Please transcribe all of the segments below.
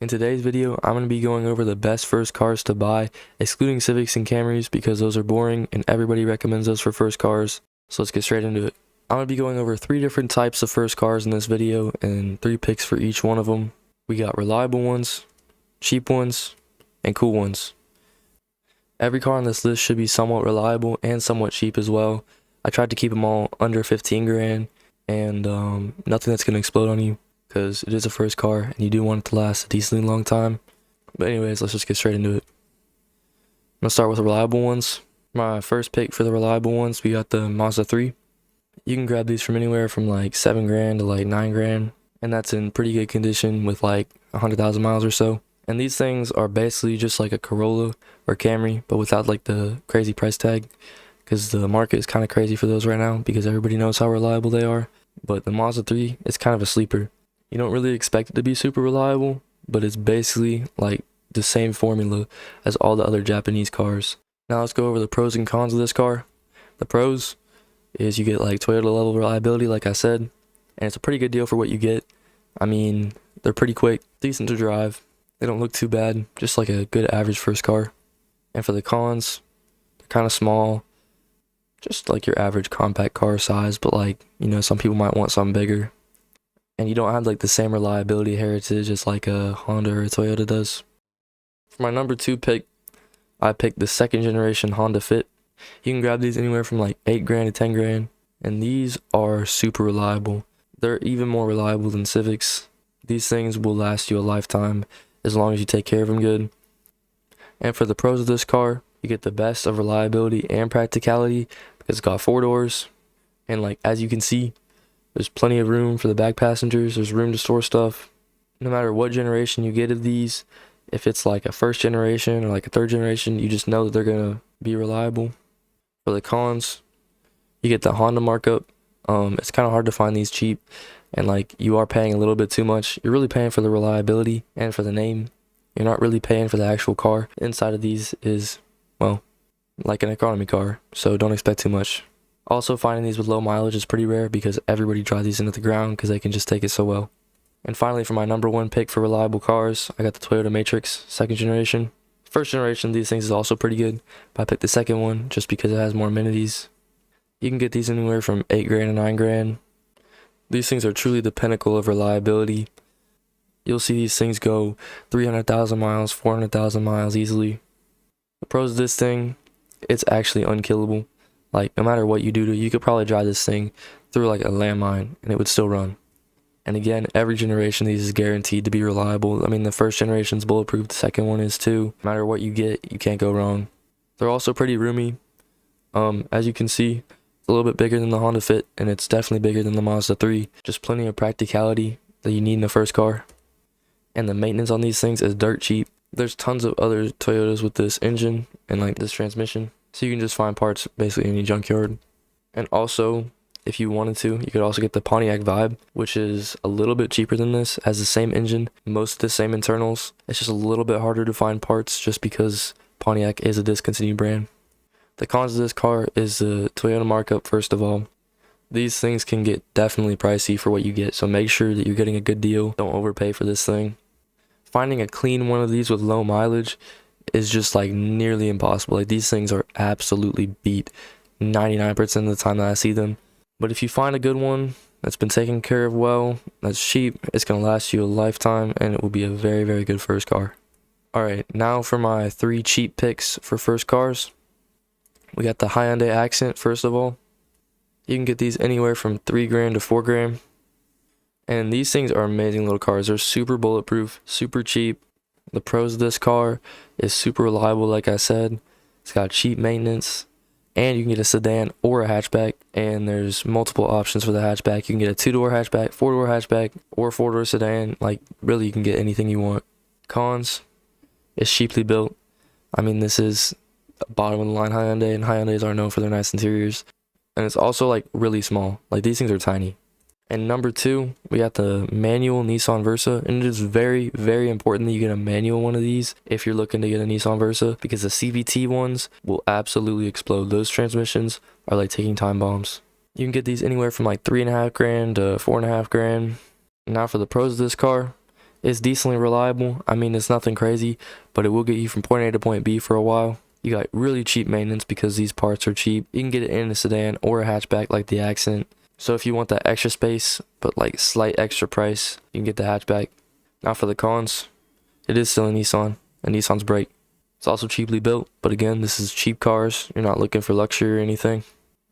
In today's video, I'm going to be going over the best first cars to buy, excluding Civics and Camrys because those are boring and everybody recommends those for first cars. So let's get straight into it. I'm going to be going over 3 different types of first cars in this video and 3 picks for each one of them. We got reliable ones, cheap ones, and cool ones. Every car on this list should be somewhat reliable and somewhat cheap as well. I tried to keep them all under 15 grand and nothing that's going to explode on you, because it is a first car and you do want it to last a decently long time. But anyways, let's just get straight into it. I'm gonna start with the reliable ones. My first pick for the reliable ones, we got the Mazda 3. You can grab these from anywhere from like 7 grand to like 9 grand, and that's in pretty good condition with like 100,000 miles or so. And these things are basically just like a Corolla or Camry, but without like the crazy price tag, because the market is kind of crazy for those right now because everybody knows how reliable they are. But the Mazda 3 is kind of a sleeper. You don't really expect it to be super reliable, but it's basically like the same formula as all the other Japanese cars. Now let's go over the pros and cons of this car. The pros is you get like Toyota level reliability, like I said, and it's a pretty good deal for what you get. I mean, they're pretty quick, decent to drive. They don't look too bad, just like a good average first car. And for the cons, they're kind of small, just like your average compact car size, but like, you know, some people might want something bigger. And you don't have like the same reliability heritage as like a Honda or a Toyota does. For my number 2 pick, I picked the 2nd generation Honda Fit. You can grab these anywhere from like 8 grand to 10 grand, and these are super reliable. They're even more reliable than Civics. These things will last you a lifetime as long as you take care of them good. And for the pros of this car, you get the best of reliability and practicality because it's got 4 doors, and like as you can see, there's plenty of room for the back passengers. There's room to store stuff. No matter what generation you get of these, if it's like a 1st generation or like a 3rd generation, you just know that they're gonna be reliable. For the cons, you get the Honda markup. It's kind of hard to find these cheap, and like you are paying a little bit too much. You're really paying for the reliability and for the name. You're not really paying for the actual car. The inside of these is, well, like an economy car, so don't expect too much. Also, finding these with low mileage is pretty rare because everybody drives these into the ground because they can just take it so well. And finally, for my number 1 pick for reliable cars, I got the Toyota Matrix 2nd generation. 1st generation of these things is also pretty good, but I picked the 2nd one just because it has more amenities. You can get these anywhere from 8 grand to 9 grand. These things are truly the pinnacle of reliability. You'll see these things go 300,000 miles, 400,000 miles easily. The pros of this thing, it's actually unkillable. Like, no matter what you do to it, you could probably drive this thing through like a landmine and it would still run. And again, every generation of these is guaranteed to be reliable. I mean, the 1st generation's bulletproof, the 2nd one is too. No matter what you get, you can't go wrong. They're also pretty roomy. As you can see, it's a little bit bigger than the Honda Fit, and it's definitely bigger than the Mazda 3. Just plenty of practicality that you need in a first car. And the maintenance on these things is dirt cheap. There's tons of other Toyotas with this engine and like this transmission, so you can just find parts basically in any junkyard. And also, if you wanted to, you could also get the Pontiac Vibe, which is a little bit cheaper than this, has the same engine, most of the same internals. It's just a little bit harder to find parts just because Pontiac is a discontinued brand. The cons of this car is the Toyota markup, first of all. These things can get definitely pricey for what you get, so make sure that you're getting a good deal. Don't overpay for this thing. Finding a clean one of these with low mileage is just like nearly impossible. Like, these things are absolutely beat 99% of the time that I see them. But if you find a good one that's been taken care of well, that's cheap, it's going to last you a lifetime, and it will be a very, very good first car. Alright, now for my 3 cheap picks for first cars. We got the Hyundai Accent, first of all. You can get these anywhere from 3 grand to 4 grand. And these things are amazing little cars. They're super bulletproof, super cheap. The pros of this car is super reliable, like I said. It's got cheap maintenance, and you can get a sedan or a hatchback, and there's multiple options for the hatchback. You can get a 2-door hatchback, 4-door hatchback, or 4-door sedan. Like, really, you can get anything you want. Cons, it's cheaply built. I mean, this is a bottom of the line Hyundai, and Hyundais are known for their nice interiors. And it's also like really small. Like, these things are tiny. And number 2, we got the manual Nissan Versa, and it is very, very important that you get a manual one of these if you're looking to get a Nissan Versa, because the CVT ones will absolutely explode. Those transmissions are like taking time bombs. You can get these anywhere from like 3.5 grand to 4.5 grand. Now for the pros of this car, It's decently reliable. I mean, it's nothing crazy, but it will get you from point A to point B for a while. You got really cheap maintenance because these parts are cheap. You can get it in a sedan or a hatchback like the Accent. So if you want that extra space, but like slight extra price, you can get the hatchback. Now for the cons, it is still a Nissan, and Nissan's brake. It's also cheaply built, but again, this is cheap cars. You're not looking for luxury or anything.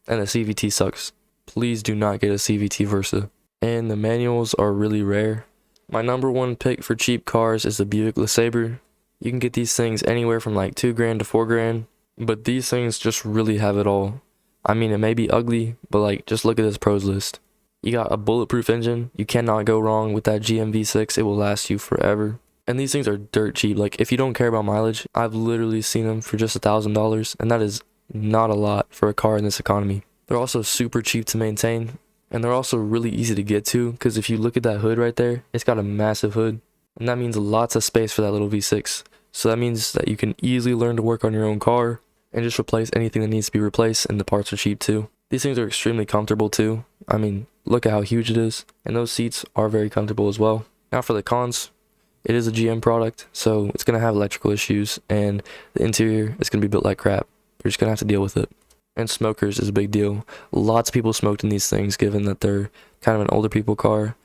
And the CVT sucks. Please do not get a CVT Versa. And the manuals are really rare. My number one pick for cheap cars is the Buick LeSabre. You can get these things anywhere from like $2,000 to $4,000, but these things just really have it all. I mean, it may be ugly, but like, just look at this pros list. You got a bulletproof engine. You cannot go wrong with that GM V6. It will last you forever. And these things are dirt cheap. Like, if you don't care about mileage, I've literally seen them for just $1,000, and that is not a lot for a car in this economy. They're also super cheap to maintain, and they're also really easy to get to, because if you look at that hood right there, it's got a massive hood, and that means lots of space for that little V6. So that means that you can easily learn to work on your own car and just replace anything that needs to be replaced, and the parts are cheap too. These things are extremely comfortable too. I mean, look at how huge it is, and those seats are very comfortable as well. Now for the cons, it is a GM product, so it's going to have electrical issues, and the interior is going to be built like crap. You're just going to have to deal with it. And smokers is a big deal. Lots of people smoked in these things, given that they're kind of an older people car,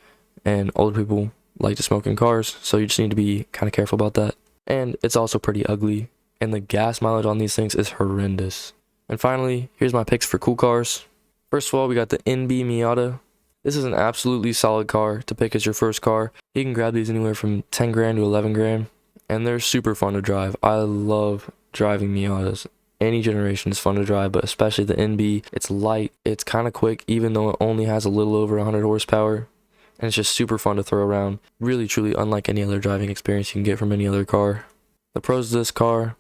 and older people like to smoke in cars, so you just need to be kind of careful about that. And it's also pretty ugly, and the gas mileage on these things is horrendous. And finally, here's my picks for cool cars. First of all, we got the NB Miata. This is an absolutely solid car to pick as your first car. You can grab these anywhere from $10,000 to $11,000, and they're super fun to drive. I love driving Miatas. Any generation is fun to drive, but especially the NB. It's light, it's kind of quick, even though it only has a little over 100 horsepower. And it's just super fun to throw around. Really, truly unlike any other driving experience you can get from any other car. The pros of this car,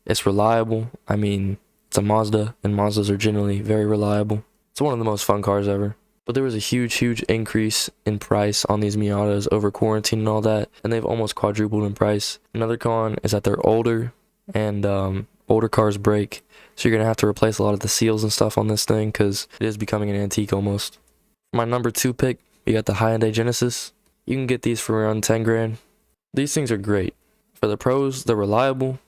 it's reliable. I mean, it's a Mazda, and Mazdas are generally very reliable. It's one of the most fun cars ever. But there was a huge increase in price on these Miatas over quarantine and all that, and they've almost quadrupled in price. Another con is that they're older, and older cars break, so you're going to have to replace a lot of the seals and stuff on this thing, because it is becoming an antique almost. My number 2 pick, we got the Hyundai Genesis. You can get these for around $10,000. These things are great. For the pros, they're reliable,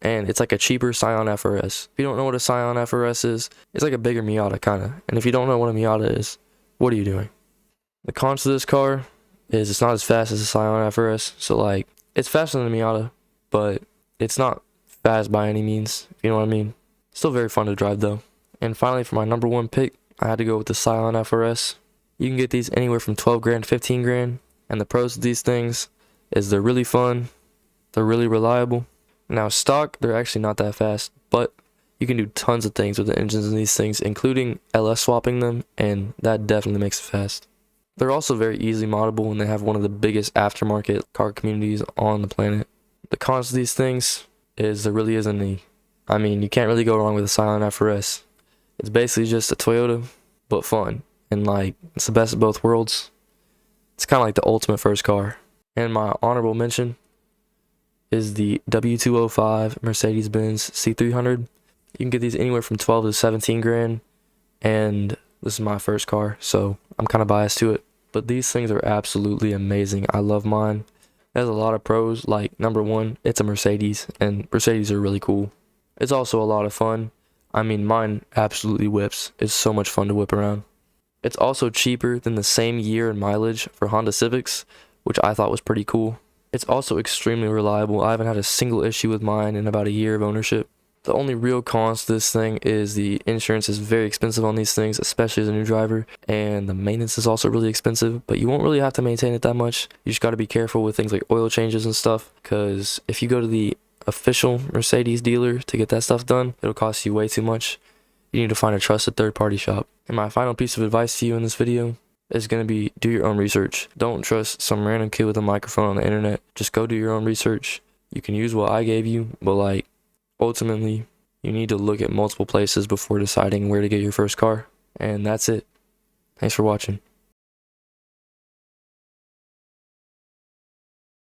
and it's like a cheaper Scion FRS. If you don't know what a Scion FRS is, it's like a bigger Miata, kind of. And if you don't know what a Miata is, what are you doing? The cons to this car is it's not as fast as a Scion FRS. So, like, it's faster than a Miata, but it's not fast by any means, if you know what I mean. Still very fun to drive, though. And finally, for my number 1 pick, I had to go with the Scion FRS. You can get these anywhere from $12,000 to $15,000, and the pros of these things is they're really fun, they're really reliable. Now stock, they're actually not that fast, but you can do tons of things with the engines in these things, including LS swapping them, and that definitely makes it fast. They're also very easily moddable, and they have one of the biggest aftermarket car communities on the planet. The cons of these things is there really isn't any. I mean, you can't really go wrong with a Scion FRS. It's basically just a Toyota, but fun. And like, it's the best of both worlds. It's kind of like the ultimate first car. And my honorable mention is the W205 Mercedes-Benz C300. You can get these anywhere from $12,000 to $17,000. And this is my first car, so I'm kind of biased to it. But these things are absolutely amazing. I love mine. It has a lot of pros. Like, number 1, it's a Mercedes, and Mercedes are really cool. It's also a lot of fun. I mean, mine absolutely whips. It's so much fun to whip around. It's also cheaper than the same year and mileage for Honda Civics, which I thought was pretty cool. It's also extremely reliable. I haven't had a single issue with mine in about a year of ownership. The only real cons to this thing is the insurance is very expensive on these things, especially as a new driver, and the maintenance is also really expensive, but you won't really have to maintain it that much. You just got to be careful with things like oil changes and stuff, because if you go to the official Mercedes dealer to get that stuff done, it'll cost you way too much. You need to find a trusted third-party shop. And my final piece of advice to you in this video is going to be do your own research. Don't trust some random kid with a microphone on the internet. Just go do your own research. You can use what I gave you, but like, ultimately, you need to look at multiple places before deciding where to get your first car. And that's it. Thanks for watching.